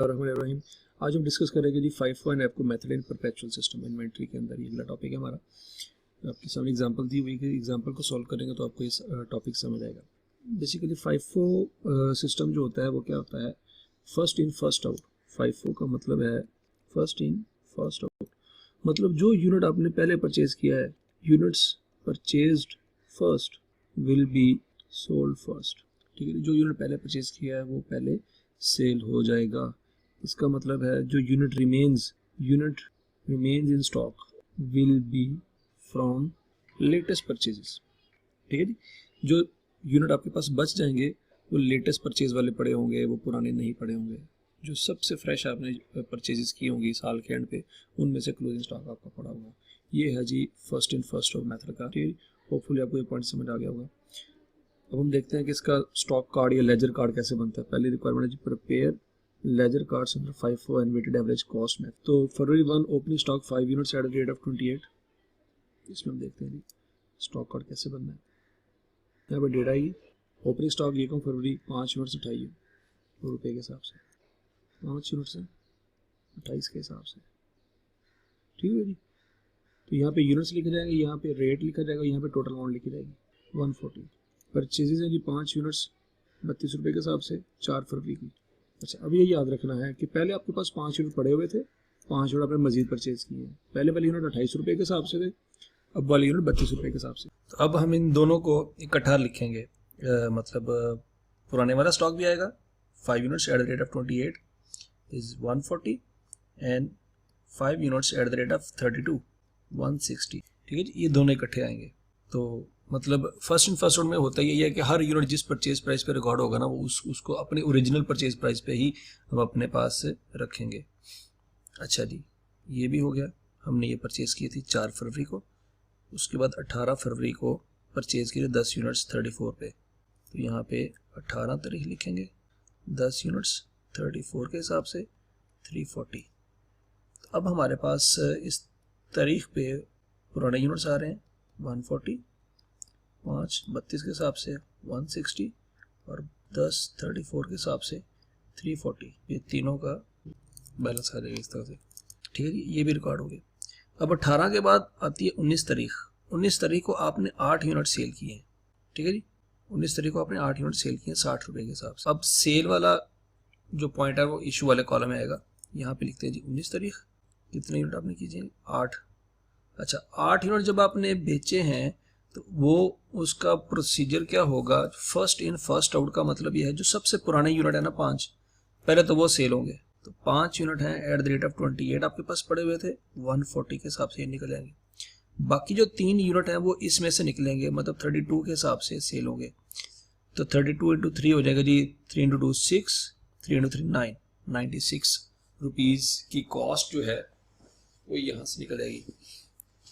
रहीम। आज हम डिस्कस करेंगे जी FIFO एंड एफको method in perpetual system inventory के अंदर। ये अगला टॉपिक है हमारा। आपके सामने एग्जांपल दी हुई है, एग्जांपल को सॉल्व करेंगे तो आपको इस टॉपिक समझ आएगा। बेसिकली FIFO सिस्टम जो होता है वो क्या होता है, first in first out. FIFO का मतलब है फर्स्ट इन फर्स्ट आउट, मतलब जो यूनिट आपने पहले परचेज किया है, units purchased first will be sold first. ठीक है, जो यूनिट पहले परचेज किया है वो पहले सेल हो जाएगा। इसका मतलब है जो unit remains in stock will be from latest purchases. ठीक है जी, जो यूनिट आपके पास बच जाएंगे वो लेटेस्ट परचेज वाले पड़े होंगे, वो पुराने नहीं पड़े होंगे। जो सबसे फ्रेश आपने परचेजेस की होंगी साल के एंड पे, उनमें से क्लोजिंग स्टॉक आपका पड़ा होगा। ये है जी first in first out method का। ठीक है, होपफुली आपको ये पॉइंट समझ आ गया होगा। अब हम देखते हैं कि इसका स्टॉक कार्ड या लेजर कार्ड कैसे बनता है। पहली रिक्वायरमेंट है जी prepare ledger cards under FIFO and weighted average cost method. तो फरवरी 1 opening stock 5 units at the rate of 28। इसमें हम देखते हैं जी स्टॉक कार्ड कैसे बनना है। यहाँ पर डेट आएगी, ओपनिंग स्टॉक ये कहूँ फरवरी 5 यूनिट्स उठाइए ₹2 के हिसाब से, 5 यूनिट से 28 के हिसाब से। ठीक है जी, तो यहाँ पे यूनिट्स लिखे जाएंगे, यहाँ पे रेट लिखा जाएगा, यहाँ पे टोटल अमाउंट लिखी जाएगी 140। परचेजेज हैं जी 5 यूनिट्स ₹32 के हिसाब से 4 फरवरी की। अच्छा, अब ये याद रखना है कि पहले आपके पास 5 यूनिट पड़े हुए थे, 5 यूनिट आपने मजीद परचेज किए हैं। पहले वाले यूनिट ₹28 के हिसाब से थे, अब वाले यूनिट ₹32 के हिसाब से। तो अब हम इन दोनों को इकट्ठा लिखेंगे, मतलब पुराने वाला स्टॉक भी आएगा 5 units at the rate of 28 is 140 and 5 units at the rate of 32 160। ठीक है जी, ये दोनों इकट्ठे आएंगे। तो मतलब फर्स्ट इन फर्स्ट आउट में होता ये है कि हर यूनिट जिस परचेज प्राइस पे रिकॉर्ड होगा ना, वो उसको अपने ओरिजिनल परचेज प्राइस पे ही हम अपने पास रखेंगे। अच्छा जी, ये भी हो गया। हमने ये परचेज की थी 4 फरवरी को, उसके बाद 18 फरवरी को परचेज किए 10 यूनिट्स 34 पे। तो यहाँ पे 18 तारीख लिखेंगे, 10 यूनिट्स 34 के हिसाब से 340। तो अब हमारे पास इस तारीख पे पुराने यूनिट्स आ रहे हैं 140, 5 32 के हिसाब से 160 और 10 34 के हिसाब से 340। ये तीनों का बैलेंस आ जाएगा इस तरह से। ठीक है जी, ये भी रिकॉर्ड हो गया। अब 18 के बाद आती है 19 तारीख। 19 तारीख को आपने 8 यूनिट सेल किए हैं। ठीक है जी, 19 तारीख को आपने 8 यूनिट सेल किए हैं ₹60 के हिसाब से। अब सेल वाला जो पॉइंट है वो इशू वाले कॉलम में आएगा। यहाँ पे लिखते हैं जी 19 तारीख, कितने यूनिट आपने कीजिए 8। अच्छा, 8 यूनिट जब आपने बेचे हैं तो वो उसका प्रोसीजर क्या होगा, फर्स्ट इन फर्स्ट आउट का मतलब ये है जो सबसे पुराने यूनिट है ना 5, पहले तो वो सेल होंगे। तो 5 यूनिट हैं एट द रेट ऑफ 28 आपके पास पड़े हुए थे, 140 के हिसाब से ये निकल जाएंगे। बाकी जो 3 यूनिट हैं वो इसमें से निकलेंगे, मतलब 32 के हिसाब से सेल होंगे। तो 32 इंटू 3 हो जाएगा जी, 3 इंटू 2 6, 3 इंटू 3 9, ₹96 की कॉस्ट जो है वो यहाँ से निकल जाएगी।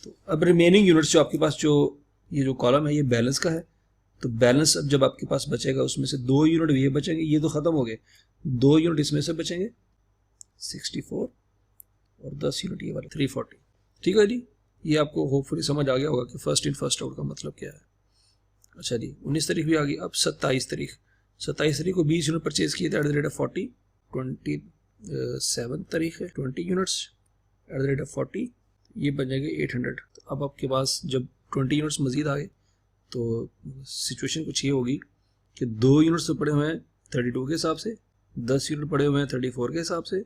तो अब रिमेनिंग यूनिट्स जो आपके पास, जो ये जो कॉलम है ये बैलेंस का है। तो बैलेंस अब जब आपके पास बचेगा उसमें से 2 यूनिट ये बचेंगे, ये तो खत्म हो गए, 2 यूनिट इसमें से बचेंगे 64 और 10 यूनिट ये वाले 340। ठीक है जी, ये आपको होपफुली समझ आ गया होगा कि फर्स्ट इन फर्स्ट आउट का मतलब क्या है। अच्छा जी, 19 तारीख भी आ गई। अब 27 तारीख को 20 यूनिट परचेज किए थे एट द रेट ऑफ 40। 27 तारीख है 20 units at the rate of 40, ये बन जाएंगे 800। तो अब आपके पास जब 20 यूनिट्स मजीद आ गए तो सिचुएशन कुछ ये होगी कि 2 यूनिट्स तो पड़े हुए हैं 32 के हिसाब से, 10 यूनिट पड़े हुए हैं 34 के हिसाब से,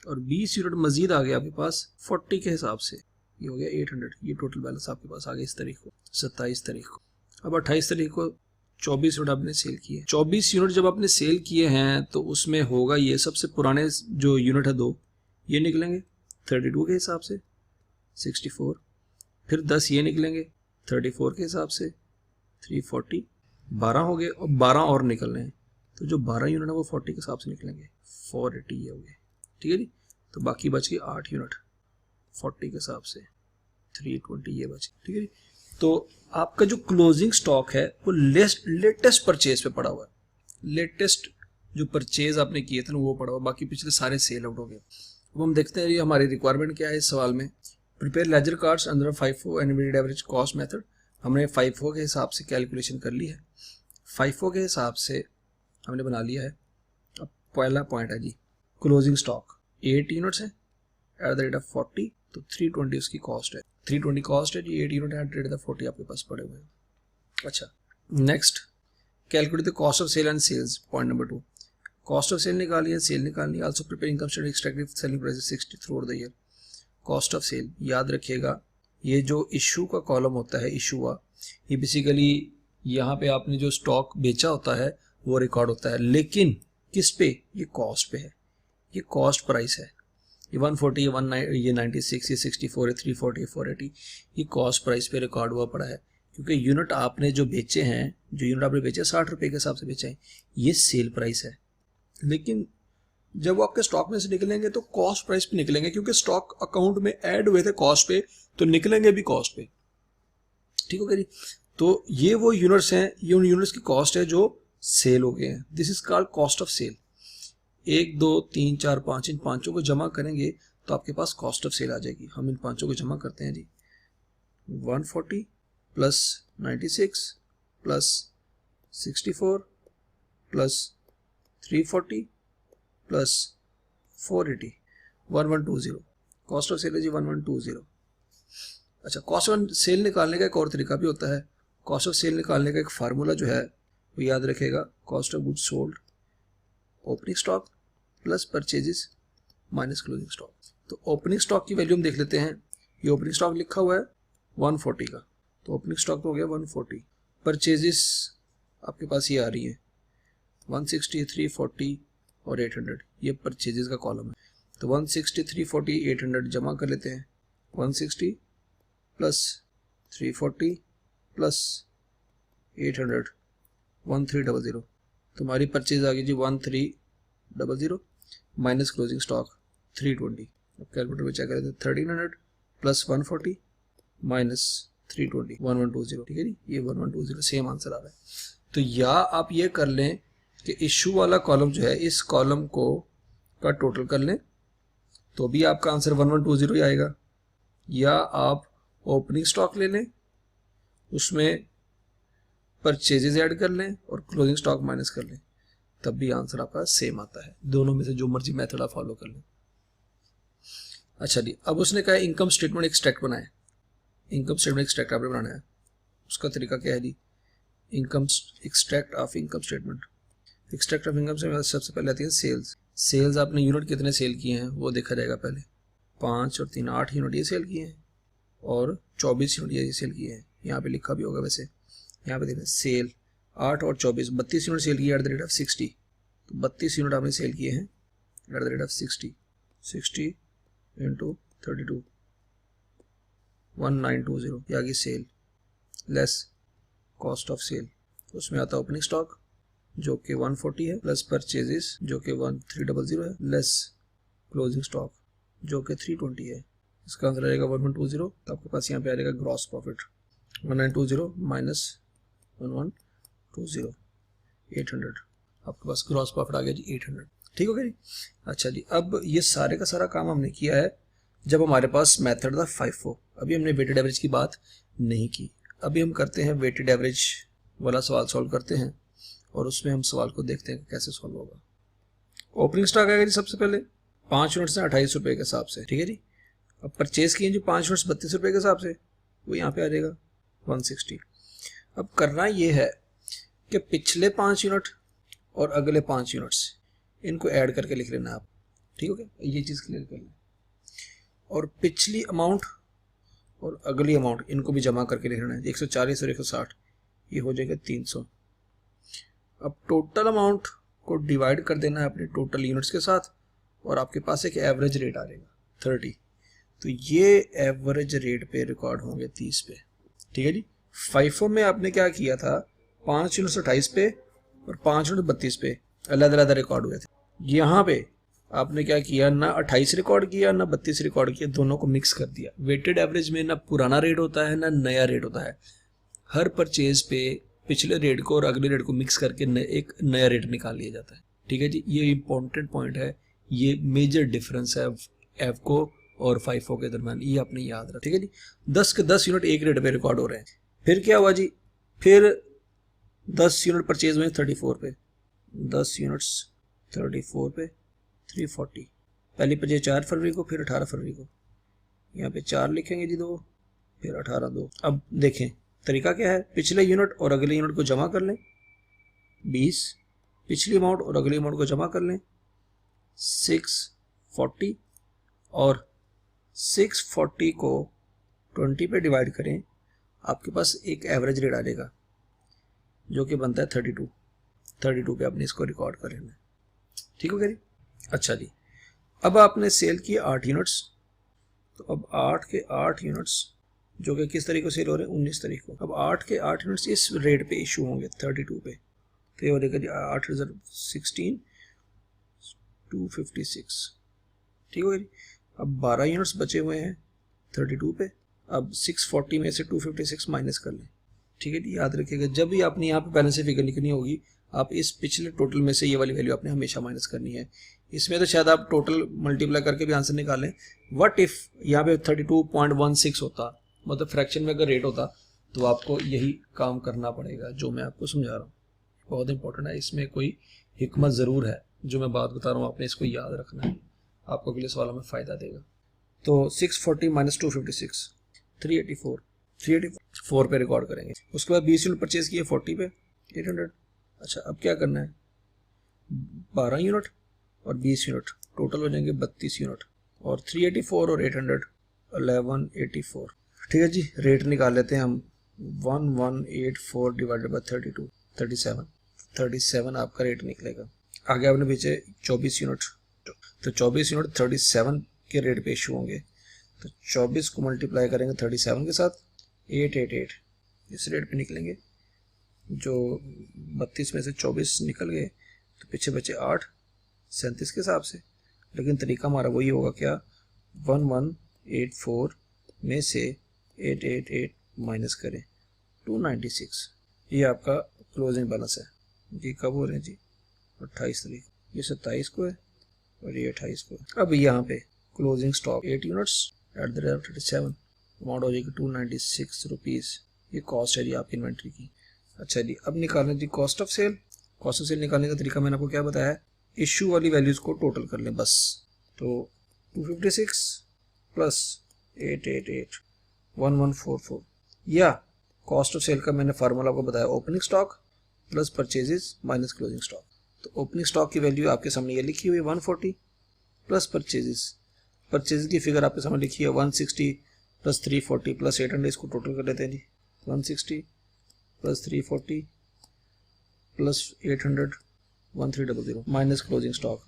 और 20 यूनिट मजीद आ गए आपके पास 40 के हिसाब से, ये हो गया 800। ये टोटल बैलेंस आपके पास आ गया इस तारीख को, 27 तारीख को। अब 28 तारीख को 24 यूनिट आपने सेल किए। 24 यूनिट जब आपने सेल किए हैं तो उसमें होगा ये सबसे पुराने जो यूनिट है 2 ये निकलेंगे 32 के हिसाब से 64, फिर 10 ये निकलेंगे 34 के हिसाब से 340, 12 हो गए और 12 और निकलने हैं। तो जो 12 यूनिट है वो 40 के हिसाब से निकलेंगे, 480 ये हो गए। ठीक है जी, तो बाकी बच गए 8 यूनिट 40 के हिसाब से 320 ये बच गए। ठीक है जी, तो आपका जो क्लोजिंग स्टॉक है वो लेटेस्ट परचेज पे पड़ा हुआ है। लेटेस्ट जो परचेज आपने किए थे ना वो पड़ा हुआ, बाकी पिछले सारे सेल आउट हो गए। अब हम देखते हैं ये हमारी रिक्वायरमेंट क्या है इस सवाल में। Prepare ledger cards under FIFO and weighted average cost method. हमने FIFO के हिसाब से कैलकुलेशन कर ली है, FIFO के हिसाब से हमने बना लिया है। अब पहला पॉइंट है जी क्लोजिंग स्टॉक 8 यूनिट्स है एट द रेट ऑफ 40, तो 320 उसकी कॉस्ट है, 320 कॉस्ट है, ये 8 unit at the rate of 40 आपके पास पड़े हुए हैं। अच्छा, next calculate the cost of sale and sales, point number 2, cost of sale निकालिए, सेल निकालनी, also prepare income statement, extract selling price 60 through the year. Cost of sale याद रखिएगा, ये जो इशू का कॉलम होता है, इशू हुआ, ये बेसिकली यहाँ पे आपने जो स्टॉक बेचा होता है वो रिकॉर्ड होता है, लेकिन किस पे, ये कॉस्ट पे है, ये कॉस्ट प्राइस है, ये 140, ये 96, ये 64, ये 340, ये 480, ये कॉस्ट प्राइस पे रिकॉर्ड हुआ पड़ा है, क्योंकि यूनिट आपने जो बेचे हैं, जो यूनिट आपने बेचे 60 रुपये के हिसाब से बेचे हैं, ये सेल प्राइस है, लेकिन जब वो आपके स्टॉक में से निकलेंगे तो कॉस्ट प्राइस पे निकलेंगे, क्योंकि स्टॉक अकाउंट में ऐड हुए थे कॉस्ट पे, तो निकलेंगे भी कॉस्ट पे। ठीक है जी, तो ये वो यूनिट्स हैं, ये उन यूनिट्स की कॉस्ट है जो सेल हो गए हैं, this is called cost of sale. 1 2 3 4 5, इन पांचों को जमा करेंगे तो आपके पास कॉस्ट ऑफ सेल आ जाएगी। हम इन पांचों को जमा करते हैं जी, 140 plus 96 plus 64 plus 340 plus 480, 1120, cost of sale है जी 1120। अच्छा, कॉस्ट ऑफ सेल निकालने का एक और तरीका भी होता है, कॉस्ट ऑफ सेल निकालने का एक फार्मूला जो है वो याद रखेगा, cost of goods sold opening stock plus purchases minus closing stock. तो ओपनिंग स्टॉक की वैल्यू हम देख लेते हैं, ये ओपनिंग स्टॉक लिखा हुआ है 140 का, तो ओपनिंग स्टॉक तो हो गया 140, परचेजेस आपके पास ये आ रही है 160, 340 और 800, ये परचेजेस का कॉलम है, तो 160, 340, 800 जमा कर लेते हैं, 160 प्लस 340 प्लस 800, 1300, तुम्हारी परचेज आ गई जी 1300 माइनस क्लोजिंग स्टॉक 320। अब कैलकुलेटर में चेक करें तो 1300 प्लस 140 माइनस 320, 1120। ठीक है जी, ये 1120 सेम आंसर आ रहा है। तो या आप ये कर लें कि इशू वाला कॉलम जो है, इस कॉलम को का टोटल कर लें तो भी आपका आंसर 1120 ही आएगा, या आप ओपनिंग स्टॉक ले लें, उसमें परचेजेज ऐड कर लें और क्लोजिंग स्टॉक माइनस कर लें, तब भी आंसर आपका सेम आता है। दोनों में से जो मर्जी मेथड आप फॉलो कर लें। अच्छा जी, अब उसने कहा इनकम स्टेटमेंट एक्सट्रैक्ट बनाए, इनकम स्टेटमेंट एक्सट्रैक्ट आपने बनाना है, उसका तरीका क्या है जी, income extract of income statement, extract of income से सबसे पहले आती है सेल्स। सेल्स आपने यूनिट कितने सेल किए हैं वो देखा जाएगा, पहले 5 और 3 8 यूनिट ये सेल किए हैं और 24 यूनिट ये सेल किए हैं, यहाँ पे लिखा भी होगा वैसे, यहाँ पे देखें सेल 8 और 24, 32 यूनिट सेल किए एट द रेट ऑफ 60, तो 32 यूनिट आपने सेल किए हैं at the rate of 60, 60 into 32, 1920, ये आ गई sale less cost of sale, उसमें आता है ओपनिंग स्टॉक जो कि 140 है प्लस परचेजेस जो कि 1300 है लेस क्लोजिंग स्टॉक जो कि 320 है, इसका आंसर आएगा 1120। तो आपके पास यहाँ पे आ जाएगा ग्रॉस प्रॉफिट 1920 माइनस 1120, 800, आपके पास ग्रॉस प्रॉफिट आ गया जी 800। ठीक हो गया जी। अच्छा जी, अब ये सारे का सारा काम हमने किया है जब हमारे पास मेथड था FIFO। अभी हमने वेटेड एवरेज की बात नहीं की, अभी हम करते हैं वेटेड एवरेज वाला सवाल सॉल्व करते हैं और उसमें हम सवाल को देखते हैं कि कैसे सॉल्व होगा। ओपनिंग स्टॉक आएगा जी सबसे पहले 5 यूनिट्स हैं 28 रुपये के हिसाब से, ठीक है जी। अब परचेज किए जी 5 यूनिट्स 32 रुपये के हिसाब से, वो यहाँ पे आ जाएगा 160। अब करना ये है कि पिछले 5 यूनिट और अगले 5 यूनिट्स इनको ऐड करके लिख लेना आप, ठीक हो गया, ये चीज़ क्लियर कर लें। और पिछली अमाउंट और अगली अमाउंट इनको भी जमा करके लिख लेना है, 140 और 160, ये हो जाएगा 300। अब टोटल अमाउंट को डिवाइड कर देना है अपने टोटल यूनिट्स के साथ और आपके पास एक एवरेज रेट आ जाएगा 30, तो ये एवरेज रेट पे रिकॉर्ड होंगे 30 पे, ठीक है जी। FIFO में आपने क्या किया था, 5 यूनिट्स 28 पे और 5 यूनिट 32 पे अलग अलग रिकॉर्ड हुए थे। यहाँ पे आपने क्या किया, ना 28 रिकॉर्ड किया ना 32 रिकॉर्ड किया, दोनों को मिक्स कर दिया। वेटेड एवरेज में ना पुराना रेट होता है ना नया रेट होता है, हर परचेज पे पिछले रेट को और अगले रेट को मिक्स करके एक नया रेट निकाल लिया जाता है, ठीक है जी। ये इंपॉर्टेंट पॉइंट है, ये मेजर डिफरेंस है FIFO और FIFO के दरम्यान, ये आपने याद रखा, ठीक है जी। 10 के 10 यूनिट एक रेट पे रिकॉर्ड हो रहे हैं। फिर क्या हुआ जी, फिर 10 यूनिट परचेज हुए 34 पे, 10 यूनिट्स 34 पे, 340, पहली परचेज 4 फरवरी को, फिर 18 फरवरी को, यहाँ पे 4 लिखेंगे जी 2, फिर 18 2। अब देखें तरीका क्या है, पिछले यूनिट और अगले यूनिट को जमा कर लें, 20, पिछली अमाउंट और अगली अमाउंट को जमा कर लें, 640, और 640 को 20 पे डिवाइड करें, आपके पास एक एवरेज रेट आ जाएगा जो कि बनता है 32 पे आपने इसको रिकॉर्ड कर लेना है। ठीक हो गया जी। अच्छा जी, अब आपने सेल किए 8 यूनिट्स, तो अब 8 के 8 यूनिट्स जो कि किस तारीख को सेल हो रहे हैं, 19 तारीख को। अब 8 के 8 यूनिट्स इस रेट पे इशू होंगे 32 पे, तो ये हो जाएगा जी 8 रिजर्व 16 256। ठीक हो गया जी। अब 12 यूनिट्स बचे हुए हैं 32 पे, अब 640 में से 256 माइनस कर लें। ठीक है जी, याद रखिएगा जब भी आपने यहाँ पे बैलेंस फिगर लिखनी होगी, आप इस पिछले टोटल में से ये वाली वैल्यू आपने हमेशा माइनस करनी है। इसमें तो शायद आप टोटल मल्टीप्लाई करके भी आंसर निकालें। व्हाट इफ यहाँ पे 32.16 होता, मतलब फ्रैक्शन में अगर रेट होता, तो आपको यही काम करना पड़ेगा जो मैं आपको समझा रहा हूँ। बहुत इंपॉर्टेंट है, इसमें कोई हिकमत ज़रूर है, जो मैं बात बता रहा हूँ आपने इसको याद रखना है, आपको अगले सवालों में फ़ायदा देगा। तो 640 माइनस 256 384 पे रिकॉर्ड करेंगे। उसके बाद 20 यूनिट परचेज किए 40 पे 800। अच्छा, अब क्या करना है, 12 यूनिट और 20 यूनिट टोटल हो जाएंगे 32 यूनिट, और 384 और 800 1184। ठीक है जी, रेट निकाल लेते हैं हम, 1184 डिवाइडेड बाई 32 37 आपका रेट निकलेगा। आगे आपने पीछे 24 यूनिट, तो 24 यूनिट 37 के रेट पे इशू होंगे, तो 24 को मल्टीप्लाई करेंगे 37 के साथ, 888 इस रेट पे निकलेंगे। जो 32 में से 24 निकल गए तो पीछे बचे 8 37 के हिसाब से, लेकिन तरीका हमारा वही होगा क्या, 1184 में से 888 माइनस करें 296। ये आपका क्लोजिंग बैलेंस है। ये कब हो रहे हैं जी, 28 तारीख, ये 27 को है और ये 28 को है। अब यहाँ पे closing stock 8 units at the rate 37, amount हो जाएगी 296 रुपीज़। ये कॉस्ट है जी आपकी इन्वेंट्री की। अच्छा जी, अब निकालने जी cost of sale. Cost of sale निकालने का तरीका मैंने आपको क्या बताया, इशू वाली वैल्यूज़ को टोटल कर लें बस। तो 256 प्लस 888 1144, या कॉस्ट ऑफ सेल का मैंने फार्मूला आपको बताया, opening stock plus purchases minus closing stock. तो ओपनिंग स्टॉक की वैल्यू आपके सामने ये लिखी हुई है 140 प्लस परचेजेस की फिगर आपके सामने लिखी है 160 प्लस 340 प्लस 800, इसको टोटल कर लेते हैं जी। 160 plus 340 plus 800 1300 minus closing stock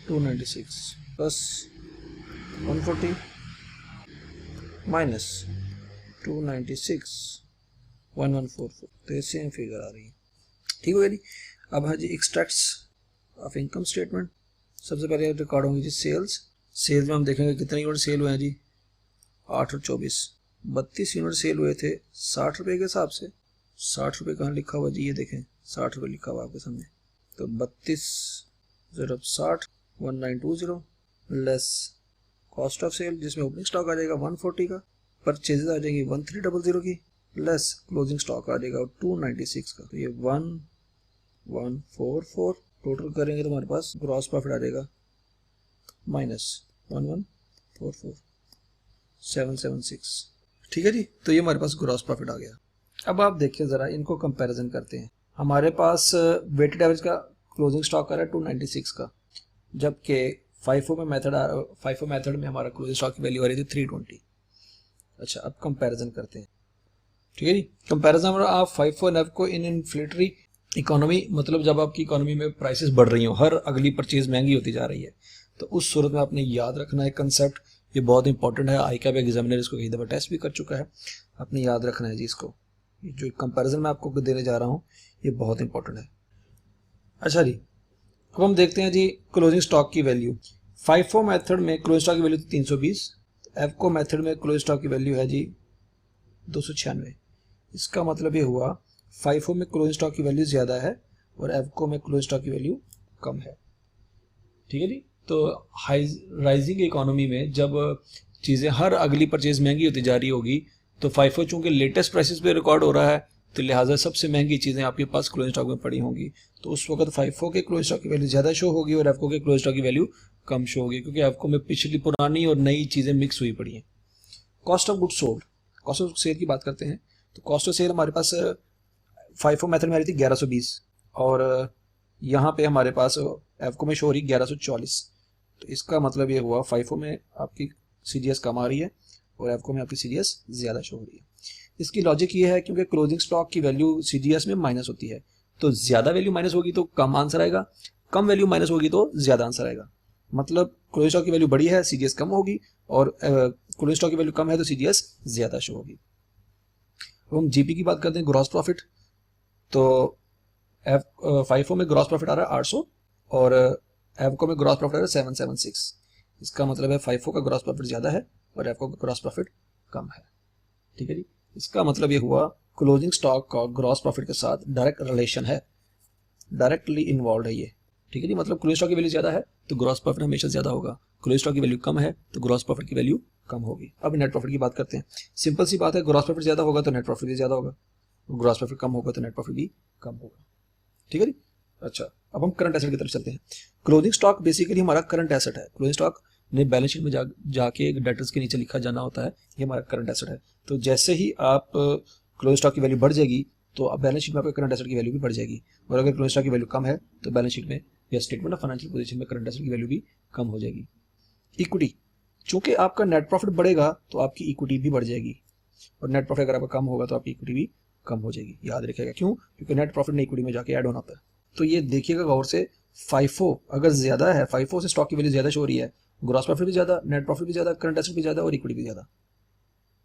296 plus 140 minus 296 1144, तो ये सेम फिगर आ रही है। ठीक हो गया जी। अब है जी एक्सट्रैक्ट्स ऑफ इनकम स्टेटमेंट। सबसे पहले रिकॉर्ड होंगी जी सेल्स। सेल्स में हम देखेंगे कितने यूनिट सेल हुए हैं जी, 8 और 24, 32 यूनिट सेल हुए थे 60 रुपये के हिसाब से। 60 रुपये कहाँ लिखा हुआ जी, ये देखें 60 रुपये लिखा हुआ आपके सामने। तो 32 ज़रब 60 1920 लेस कॉस्ट ऑफ सेल जिसमें ओपनिंग स्टॉक आ जाएगा 140 का, परचेजेज आ जाएंगी 1300 की, लेस क्लोजिंग स्टॉक आ जाएगा 296 का। तो ये 1144 टोटल करेंगे तो हमारे पास ग्रॉस प्रॉफिट आ जाएगा माइनस 1144 776। ठीक है जी, तो ये हमारे पास ग्रॉस प्रॉफिट आ गया। अब आप देखिए ज़रा इनको कंपैरिजन करते हैं। हमारे पास वेटेड एवरेज का क्लोजिंग स्टॉक आ रहा है 296 का, जबकि FIFO मेथड में हमारा क्लोजिंग स्टॉक की वैल्यू आ रही थी 320। अच्छा, अब कंपैरिजन करते हैं। ठीक है जी, कंपैरिजन में आप FIFO और NAV इन इन्फ्लेटरी इकोनॉमी, मतलब जब आपकी इकोनॉमी में प्राइसेस बढ़ रही हो, हर अगली परचेज महंगी होती जा रही है, तो उस सूरत में आपने याद रखना है कंसेप्ट। ये बहुत इंपॉर्टेंट है, ICAP एग्जामिनर इसको कई दफ़ा टेस्ट भी कर चुका है, आपने याद रखना है जी इसको। जो कंपैरिजन मैं आपको देने जा रहा हूँ ये बहुत इंपॉर्टेंट है। अच्छा जी, अब हम देखते हैं जी क्लोजिंग स्टॉक की वैल्यू। FIFO मेथड में क्लोजिंग स्टॉक की वैल्यू थी 320, एफको मेथड में क्लोजिंग स्टॉक की वैल्यू है जी 296। इसका मतलब ये हुआ FIFO में क्लोजिंग स्टॉक की वैल्यू ज़्यादा है और एफको में क्लोजिंग स्टॉक की वैल्यू कम है। ठीक है जी, तो राइजिंग इकोनॉमी में जब चीज़ें हर अगली परचेज महंगी होती जा रही होगी, तो FIFO चूँकि लेटेस्ट प्राइसेस पे रिकॉर्ड हो रहा है, तो लिहाजा सबसे महंगी चीज़ें आपके पास क्लोजिंग स्टॉक में पड़ी होंगी, तो उस वक्त FIFO के क्लोजिंग स्टॉक की वैल्यू ज़्यादा शो होगी और एफको के क्लोजिंग स्टॉक की वैल्यू कम शो होगी, क्योंकि एफको में पिछली पुरानी और नई चीज़ें मिक्स हुई पड़ी हैं। Cost of good sold, cost of sale की बात करते हैं तो कॉस्ट ऑफ सेल हमारे पास FIFO मेथड में आ रही थी 1120 और यहाँ पे हमारे पास एफको में शो हो रही 1140। तो इसका मतलब ये हुआ FIFO में आपकी CGS कम आ रही है और एफको में आपकी CGS ज़्यादा शो हो रही है। इसकी लॉजिक ये है क्योंकि क्लोजिंग स्टॉक की वैल्यू CGS में माइनस होती है, तो ज़्यादा वैल्यू माइनस होगी तो कम आंसर आएगा, कम वैल्यू माइनस होगी तो ज़्यादा आंसर आएगा। मतलब क्लोजिंग स्टॉक की वैल्यू बड़ी है CGS कम होगी और क्लोजिंग स्टॉक की वैल्यू कम है तो CGS ज़्यादा शो होगी। अब हम GP की बात करते हैं, ग्रॉस प्रॉफिट। तो FIFO में ग्रॉस प्रॉफिट आ रहा है 800 और एफको में ग्रॉस प्रॉफिट आ रहा है 776। इसका मतलब है FIFO का ग्रॉस प्रॉफिट ज़्यादा है और एफको का ग्रॉस प्रॉफिट कम है। ठीक है जी, इसका मतलब ये हुआ क्लोजिंग स्टॉक का ग्रॉस प्रॉफिट के साथ डायरेक्ट रिलेशन है, डायरेक्टली इन्वॉल्व है ये। ठीक है जी, मतलब क्लोजिंग स्टॉक की वैल्यू ज़्यादा है तो ग्रॉस प्रॉफिट हमेशा ज़्यादा होगा, क्लोजिंग स्टॉक की वैल्यू कम है तो ग्रॉस प्रॉफिट की वैल्यू कम होगी। अब नेट प्रॉफिट की बात करते हैं। सिंपल सी बात है, ग्रॉस प्रॉफिट ज़्यादा होगा तो नेट प्रॉफिट भी ज़्यादा होगा, ग्रॉस प्रॉफिट कम होगा तो नेट प्रॉफिट भी कम होगा। ठीक है जी। अच्छा, अब हम करंट एसेट की तरफ चलते हैं। क्लोजिंग स्टॉक बेसिकली हमारा करंट एसेट है। क्लोजिंग स्टॉक ने बैलेंस शीट में जाके डेटर्स के नीचे लिखा जाना होता है, ये हमारा करंट एसेट है। तो जैसे ही आप क्लोजिंग स्टॉक की वैल्यू बढ़ जाएगी तो बैलेंस शीट में आपके करंट एसेट की वैल्यू भी बढ़ जाएगी, और अगर क्लोजिंग स्टॉक की वैल्यू कम है तो बैलेंस शीट में या स्टेटमेंट ऑफ फाइनेंशियल पोजीशन में करंट एसेट की वैल्यू भी कम हो जाएगी। इक्विटी, चूंकि आपका नेट प्रॉफिट बढ़ेगा तो आपकी इक्विटी भी बढ़ जाएगी, और नेट प्रॉफिट अगर आपका कम होगा तो आपकी इक्विटी भी कम हो जाएगी। याद रखिएगा, क्यों? क्योंकि नेट प्रॉफिट ने इक्विटी में जाके ऐड ऑन होता है। तो ये देखिएगा गौर से, FIFO अगर ज़्यादा है, FIFO से स्टॉक की वैल्यू ज़्यादा शो हो रही है, ग्रॉस प्रॉफिट भी ज़्यादा, नेट प्रॉफिट भी ज़्यादा, करंट एसेट भी ज़्यादा और इक्विटी भी ज़्यादा।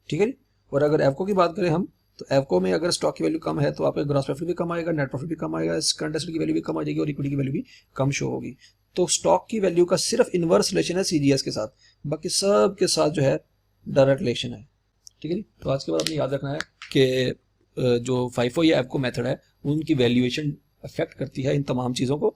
ठीक है जी। और अगर एफको की बात करें हम, तो एफको में अगर स्टॉक की वैल्यू कम है तो आपका ग्रॉस प्रॉफिट भी कम आएगा, नेट प्रॉफिट भी कम आएगा, करंट एसेट की वैल्यू भी कम आ जाएगी और इक्विटी की वैल्यू भी कम शो होगी। तो स्टॉक की वैल्यू का सिर्फ इनवर्स रिलेशन है CGS के साथ, बाकी सब के साथ जो है डायरेक्ट रिलेशन है। ठीक है जी। तो आज के बाद आपने याद रखना है कि जो FIFO या एफको मेथड है उनकी वैल्यूएशन अफेक्ट करती है इन तमाम चीज़ों को।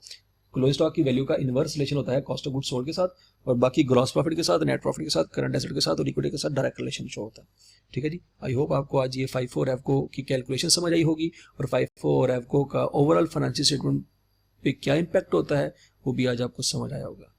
क्लोजिंग स्टॉक की वैल्यू का इनवर्स रिलेशन होता है कॉस्ट ऑफ गुड्स सोल्ड के साथ, और बाकी ग्रॉस प्रॉफिट के साथ, नेट प्रॉफिट के साथ, करंट एसेट के साथ और इक्विटी के साथ डायरेक्ट रिलेशन शो होता है। ठीक है जी। आई होप आपको आज ये FIFO और एफको की कैलकुलेशन समझ आई होगी, और FIFO और एफको का ओवरऑल फाइनेंशियल स्टेटमेंट पे क्या इम्पैक्ट होता है वो भी आज आपको समझ आया होगा।